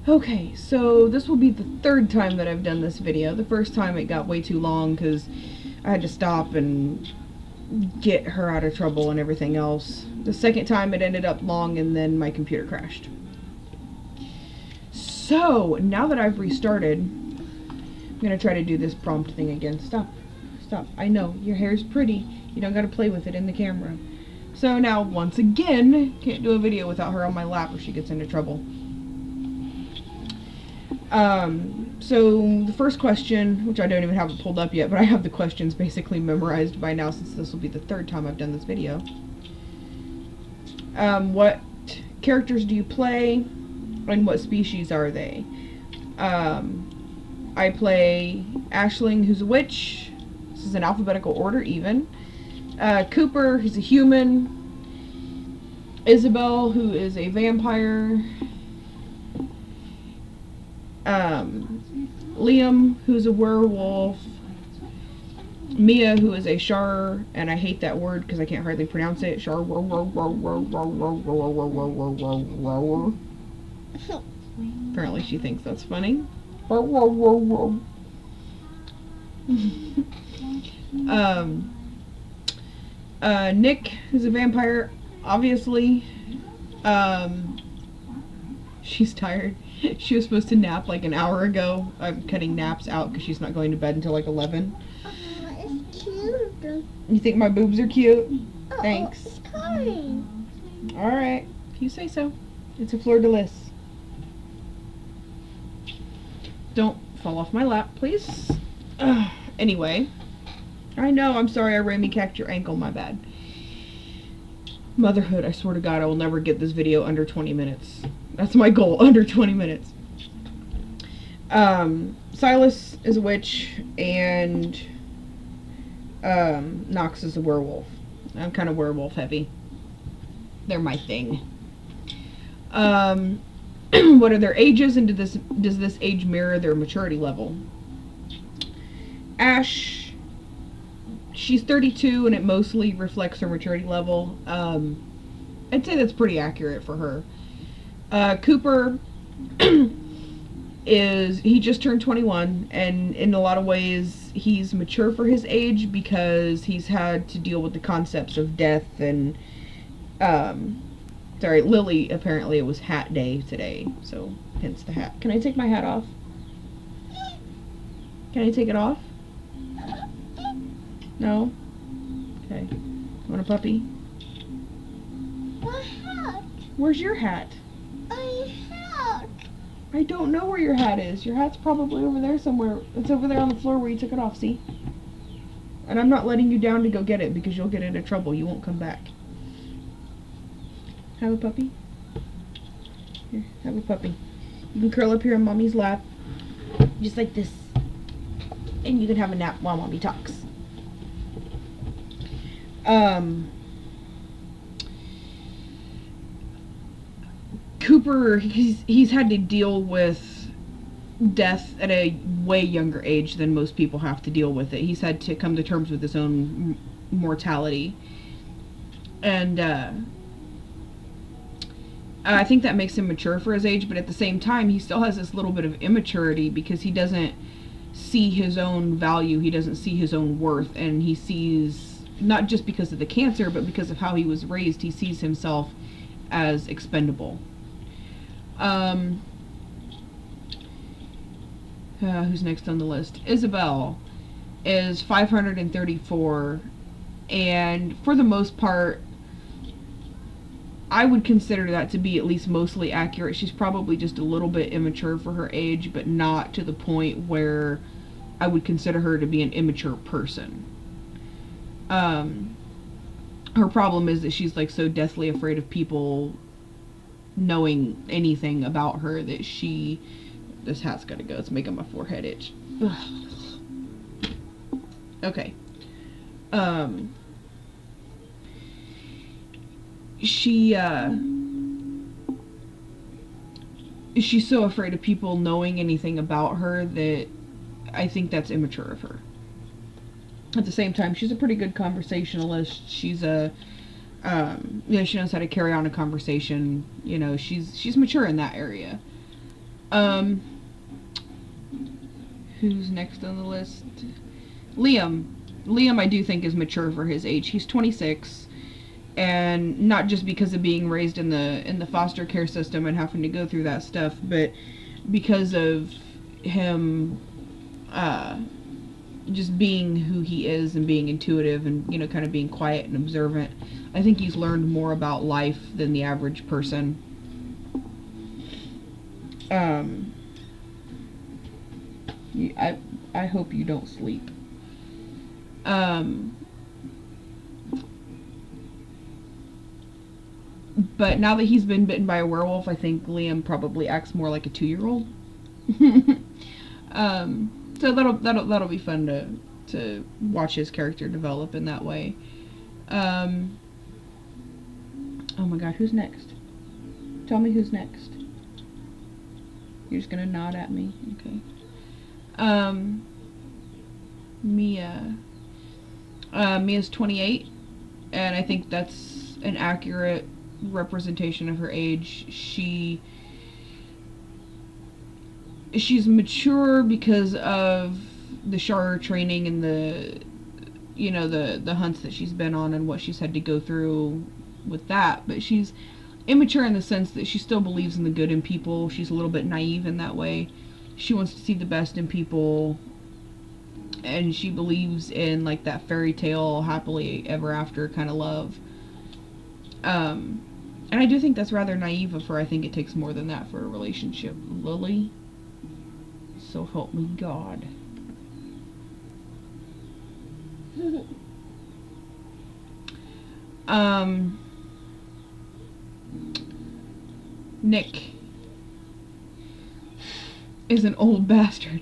Okay, so this will be the third time that I've done this video. The first time it got way too long because I had to stop and get her out of trouble and everything else. The second time it ended up long and then my computer crashed. So, now that I've restarted, I'm going to try to do this prompt thing again. Stop. Stop. I know, your hair's pretty. You don't got to play with it in the camera. So now, once again, can't do a video without her on my lap or she gets into trouble. So the first question, which I don't even have it pulled up yet, but I have the questions basically memorized by now since this will be the third time I've done this video. What characters do you play, and what species are they? I play Aisling, who's a witch. This is in alphabetical order, even. Cooper, who's a human. Isabel, who is a vampire. Liam, who's a werewolf. Mia, who is a Shar, and I hate that word because I can't hardly pronounce it. Shar. Apparently she thinks that's funny. Nick, who's a vampire, obviously. She's tired. She was supposed to nap like an hour ago. I'm cutting naps out because she's not going to bed until like 11. It's cute. You think my boobs are cute? Oh, Thanks. It's coming. Alright, if you say so. It's a fleur de lis. Don't fall off my lap, please. Anyway. I know, I'm sorry I Rami cacked your ankle, my bad. Motherhood, I swear to God, I will never get this video under 20 minutes. That's my goal, under 20 minutes. Silas is a witch, and Nox is a werewolf. I'm kind of werewolf heavy. They're my thing. What are their ages, and does this age mirror their maturity level? Ash, she's 32, and it mostly reflects her maturity level. I'd say that's pretty accurate for her. Cooper he just turned 21, and in a lot of ways he's mature for his age because he's had to deal with the concepts of death and sorry, Lily, apparently it was hat day today, so hence the hat. Can I take my hat off? Can I take it off? No? Okay. Want a puppy? My hat. Where's your hat? My hat. I don't know where your hat is. Your hat's probably over there somewhere. It's over there on the floor where you took it off, see? And I'm not letting you down to go get it because you'll get into trouble. You won't come back. Have a puppy? Here, have a puppy. You can curl up here on Mommy's lap. Just like this. And you can have a nap while Mommy talks. Cooper, he's had to deal with death at a way younger age than most people have to deal with it. He's had to come to terms with his own mortality. And I think that makes him mature for his age, but at the same time, he still has this little bit of immaturity because he doesn't see his own value, he doesn't see his own worth, and he sees, not just because of the cancer, but because of how he was raised, he sees himself as expendable. Who's next on the list? Isabel is 534, and for the most part, I would consider that to be at least mostly accurate. She's probably just a little bit immature for her age, but not to the point where I would consider her to be an immature person. Her problem is that she's like so deathly afraid of people knowing anything about her that this hat's gotta go. It's making my forehead itch. Ugh. Okay. She's so afraid of people knowing anything about her that I think that's immature of her. At the same time, she's a pretty good conversationalist. She's she knows how to carry on a conversation. You know, she's mature in that area. Um, who's next on the list? Liam. Liam, I do think is mature for his age. He's 26, and not just because of being raised in the foster care system and having to go through that stuff, but because of him just being who he is and being intuitive and, you know, kind of being quiet and observant. I think he's learned more about life than the average person. I hope you don't sleep. But now that he's been bitten by a werewolf, I think Liam probably acts more like a 2-year-old. So that'll be fun to watch his character develop in that way. Oh my god, who's next? Tell me who's next. You're just gonna nod at me, okay? Mia. Mia's 28, and I think that's an accurate representation of her age. She's mature because of the Shara training and the hunts that she's been on and what she's had to go through with that, but she's immature in the sense that she still believes in the good in people. She's a little bit naive in that way. She wants to see the best in people, and she believes in like that fairy tale happily ever after kind of love. And I do think that's rather naive of her. I think it takes more than that for a relationship. Lily, so help me God. Nick is an old bastard.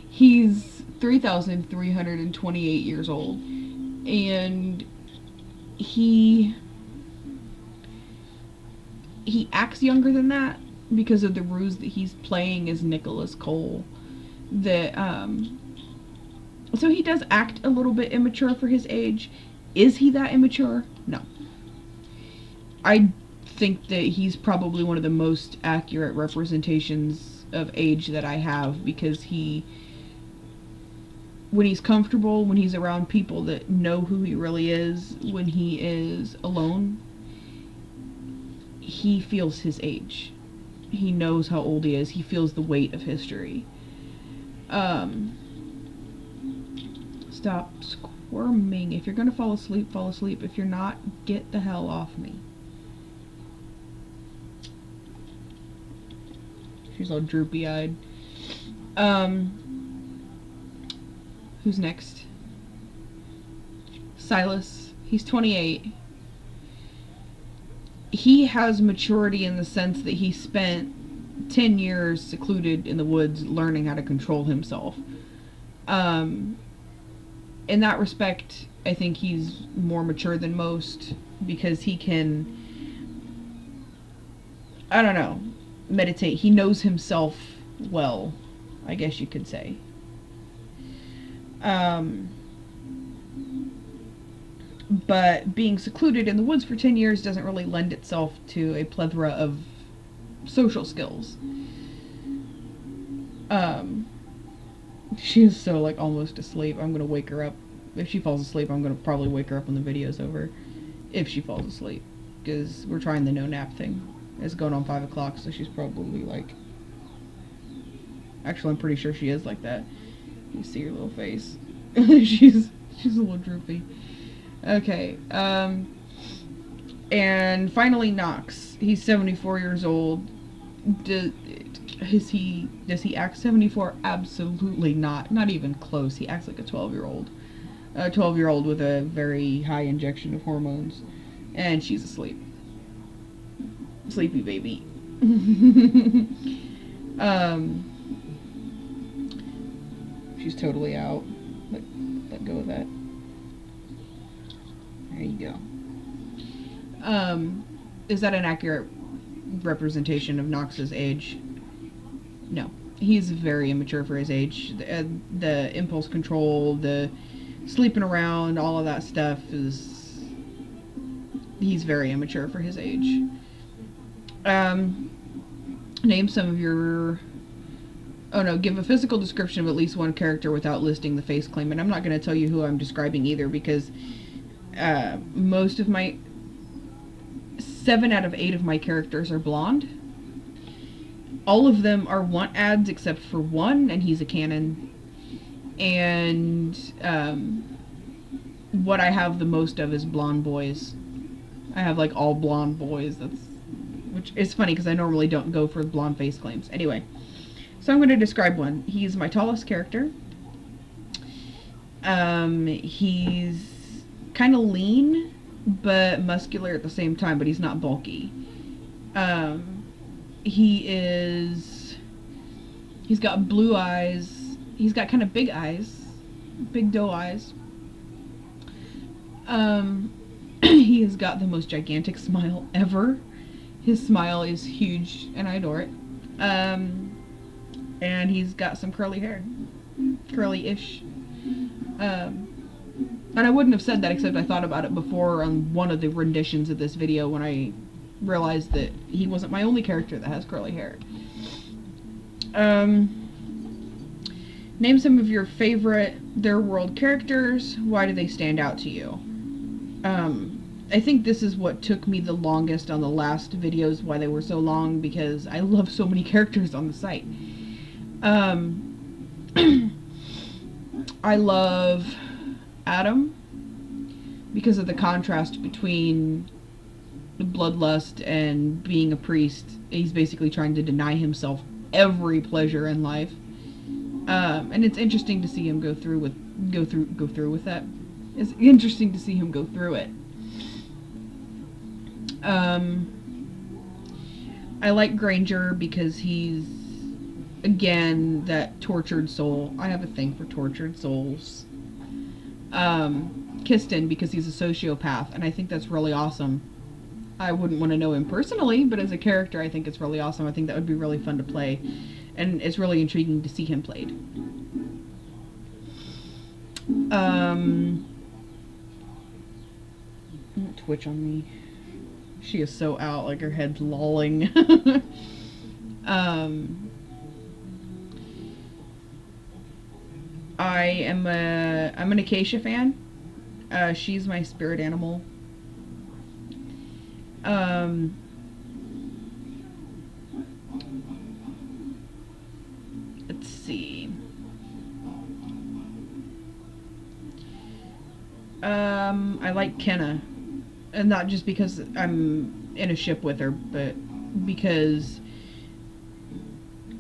He's 3,328 years old, and he acts younger than that because of the ruse that he's playing as Nicholas Cole. So he does act a little bit immature for his age. Is he that immature? No. I think that he's probably one of the most accurate representations of age that I have, because when he's comfortable, when he's around people that know who he really is, when he is alone, he feels his age. He knows how old he is. He feels the weight of history. Stop squirming. If you're gonna fall asleep, fall asleep. If you're not, get the hell off me. She's all droopy-eyed. Who's next? Silas. He's 28. He has maturity in the sense that he spent 10 years secluded in the woods learning how to control himself. In that respect, I think he's more mature than most, because he can, I don't know, meditate. He knows himself well, I guess you could say. But being secluded in the woods for 10 years doesn't really lend itself to a plethora of social skills. She is so, like, almost asleep. I'm gonna wake her up. If she falls asleep, I'm gonna probably wake her up when the video's over. If she falls asleep. Because we're trying the no nap thing. It's going on 5 o'clock, so she's probably, like... Actually, I'm pretty sure she is like that. You see her little face. She's a little droopy. Okay, and finally Knox. He's 74 years old. Does he act 74? Absolutely not. Not even close. He acts like a 12-year-old. A 12-year-old with a very high injection of hormones. And she's asleep. Sleepy baby. She's totally out. Let go of that. There you go. Is that an accurate representation of Knox's age? No. He's very immature for his age. The impulse control, the sleeping around, all of that stuff is... He's very immature for his age. Name some of your Oh no, give a physical description of at least one character without listing the face claim. And I'm not going to tell you who I'm describing either, because most of my 7 out of 8 of my characters are blonde. All of them are want ads except for one, and he's a canon. And what I have the most of is blonde boys. I have like all blonde boys. Which is funny because I normally don't go for blonde face claims. Anyway, so I'm going to describe one. He's my tallest character. He's kind of lean but muscular at the same time, but he's not bulky. He's got blue eyes. He's got kind of big eyes, big doe eyes. He has got the most gigantic smile ever. His smile is huge and I adore it. And he's got some curly hair, curly-ish. And I wouldn't have said that except I thought about it before on one of the renditions of this video when I realized that he wasn't my only character that has curly hair. Name some of your favorite Their World characters. Why do they stand out to you? I think this is what took me the longest on the last videos, why they were so long, because I love so many characters on the site. I love Adam because of the contrast between bloodlust and being a priest. He's basically trying to deny himself every pleasure in life. And it's interesting to see him go through with that. It's interesting to see him go through it. I like Granger because he's, again, that tortured soul. I have a thing for tortured souls. Kiston because he's a sociopath, and I think that's really awesome. I wouldn't want to know him personally, but as a character, I think it's really awesome. I think that would be really fun to play, and it's really intriguing to see him played. Don't twitch on me. She is so out, like her head's lolling. I'm an Acacia fan. She's my spirit animal. Let's see. I like Kenna. And not just because I'm in a ship with her, but because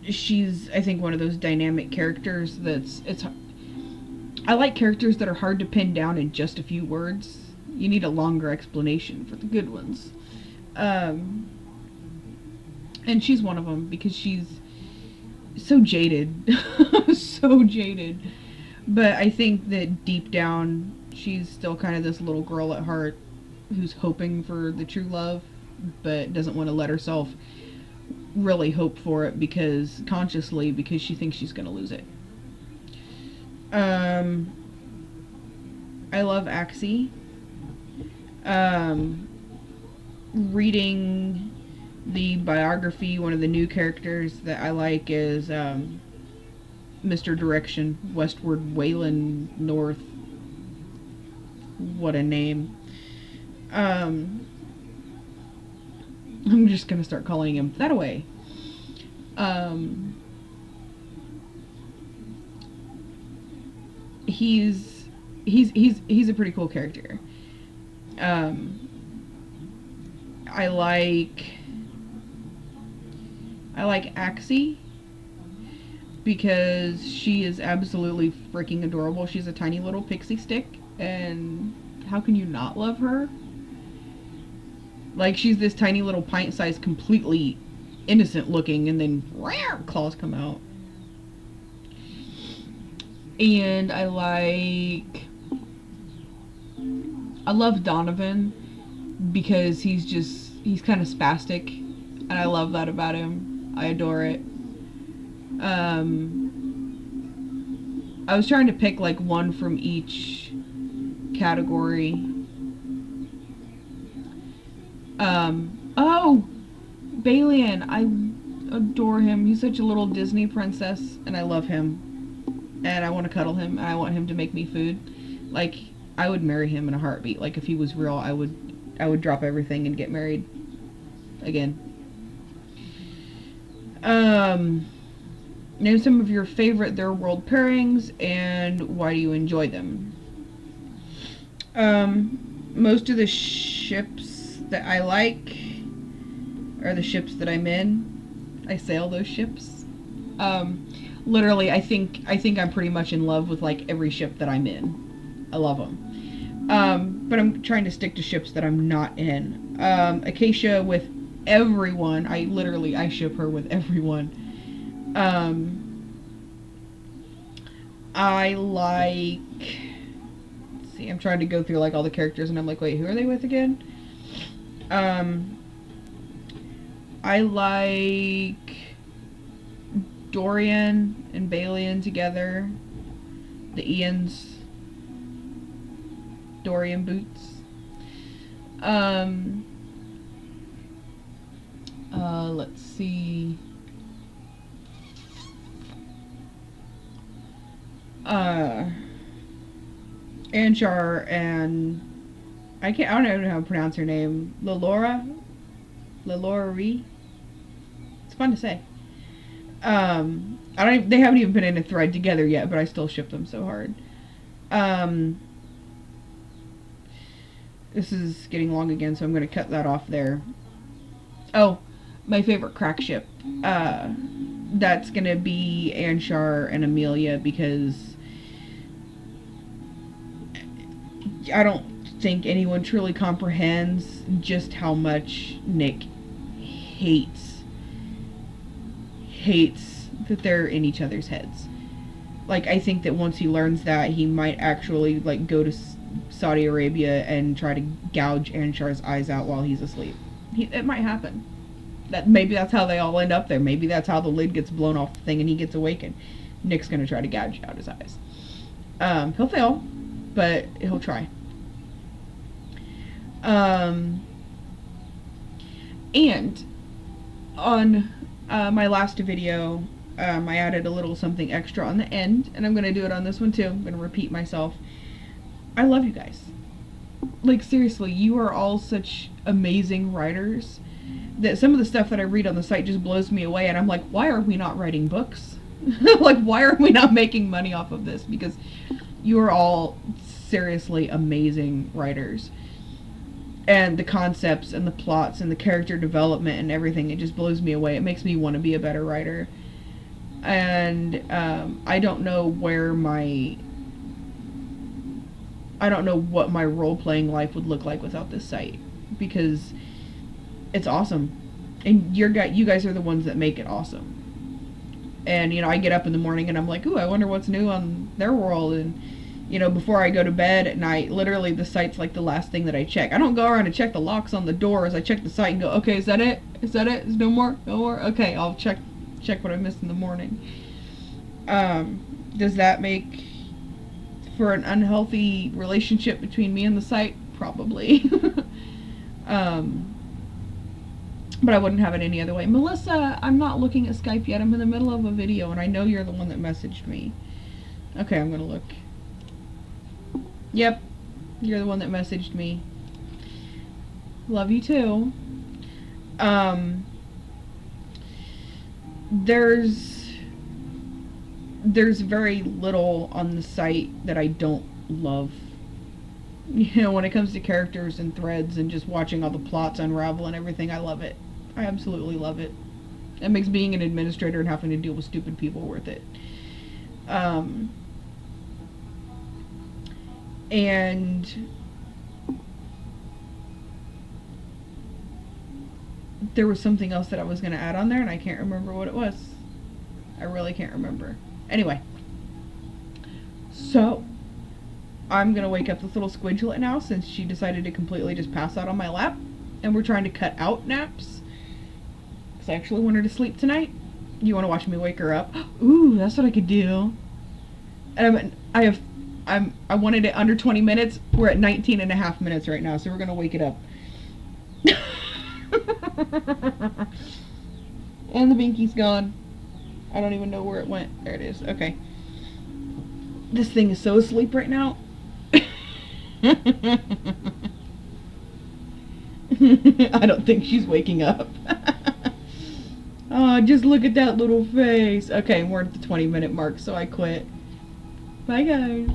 she's, I think, one of those dynamic characters I like characters that are hard to pin down in just a few words. You need a longer explanation for the good ones. And she's one of them because she's so jaded. So jaded. But I think that deep down, she's still kind of this little girl at heart who's hoping for the true love, but doesn't want to let herself really hope for it because she thinks she's going to lose it. I love Axie. Reading the biography, one of the new characters that I like is Mr. Direction, Westward Wayland North. What a name. I'm just gonna start calling him that away. He's a pretty cool character. I like Axie because she is absolutely freaking adorable. She's a tiny little pixie stick, and how can you not love her? Like, she's this tiny little pint-sized, completely innocent looking, and then claws come out. And I love Donovan because he's kind of spastic, and I love that about him. I adore it. I was trying to pick like one from each category. Oh, Balian. adore him. He's such a little Disney princess, and I love him. And I want to cuddle him, and I want him to make me food. Like, I would marry him in a heartbeat. Like, if he was real, I would drop everything and get married again. Name some of your favorite Their World pairings, and why do you enjoy them? Most of the ships that I like are the ships that I'm in. I sail those ships. Literally, I think I'm pretty much in love with like every ship that I'm in. I love them. But I'm trying to stick to ships that I'm not in. Acacia with everyone. I ship her with everyone. I like. Let's see, I'm trying to go through like all the characters, and I'm like, wait, who are they with again? I like Dorian and Balian together. The Ians. Dorian Boots. Let's see. Anshar and I don't even know how to pronounce her name. Lelora Ree. It's fun to say. They haven't even been in a thread together yet, but I still ship them so hard. This is getting long again, so I'm going to cut that off there. Oh, my favorite crack ship. That's going to be Anshar and Amelia, because I don't think anyone truly comprehends just how much Nick hates that they're in each other's heads. Like, I think that once he learns that, he might actually like go to Saudi Arabia and try to gouge Anshar's eyes out while he's asleep. It might happen. Maybe that's how they all end up there. Maybe that's how the lid gets blown off the thing and he gets awakened. Nick's gonna try to gouge out his eyes. He'll fail, but he'll try. And on my last video, I added a little something extra on the end, and I'm going to do it on this one too. I'm going to repeat myself. I love you guys. Like, seriously, you are all such amazing writers that some of the stuff that I read on the site just blows me away, and I'm like, why are we not writing books? Like, why are we not making money off of this? Because you are all seriously amazing writers. And the concepts and the plots and the character development and everything, it just blows me away. It makes me want to be a better writer. And I don't know what my role-playing life would look like without this site, because it's awesome. And you guys are the ones that make it awesome. And, you know, I get up in the morning and I'm like, ooh, I wonder what's new on their world. And, you know, before I go to bed at night, literally the site's like the last thing that I check. I don't go around and check the locks on the doors. I check the site and go, okay, is that it? Is that it? Is no more? No more? Okay, I'll check what I missed in the morning. Does that make for an unhealthy relationship between me and the site? Probably. But I wouldn't have it any other way. Melissa, I'm not looking at Skype yet. I'm in the middle of a video, and I know you're the one that messaged me. Okay, I'm gonna look. Yep, you're the one that messaged me. Love you too. There's very little on the site that I don't love. You know, when it comes to characters and threads and just watching all the plots unravel and everything, I love it. I absolutely love it. It makes being an administrator and having to deal with stupid people worth it. And there was something else that I was going to add on there, and I can't remember what it was. I really can't remember. Anyway, so I'm going to wake up this little squidget now, since she decided to completely just pass out on my lap, and we're trying to cut out naps, because I actually want her to sleep tonight. You want to watch me wake her up? Ooh, that's what I could do. And I wanted it under 20 minutes. We're at 19 and a half minutes right now, so we're going to wake it up. And the binky's gone. I don't even know where it went. There it is. Okay. This thing is so asleep right now. I don't think she's waking up. Oh, just look at that little face. Okay, we're at the 20-minute mark, so I quit. Bye, guys.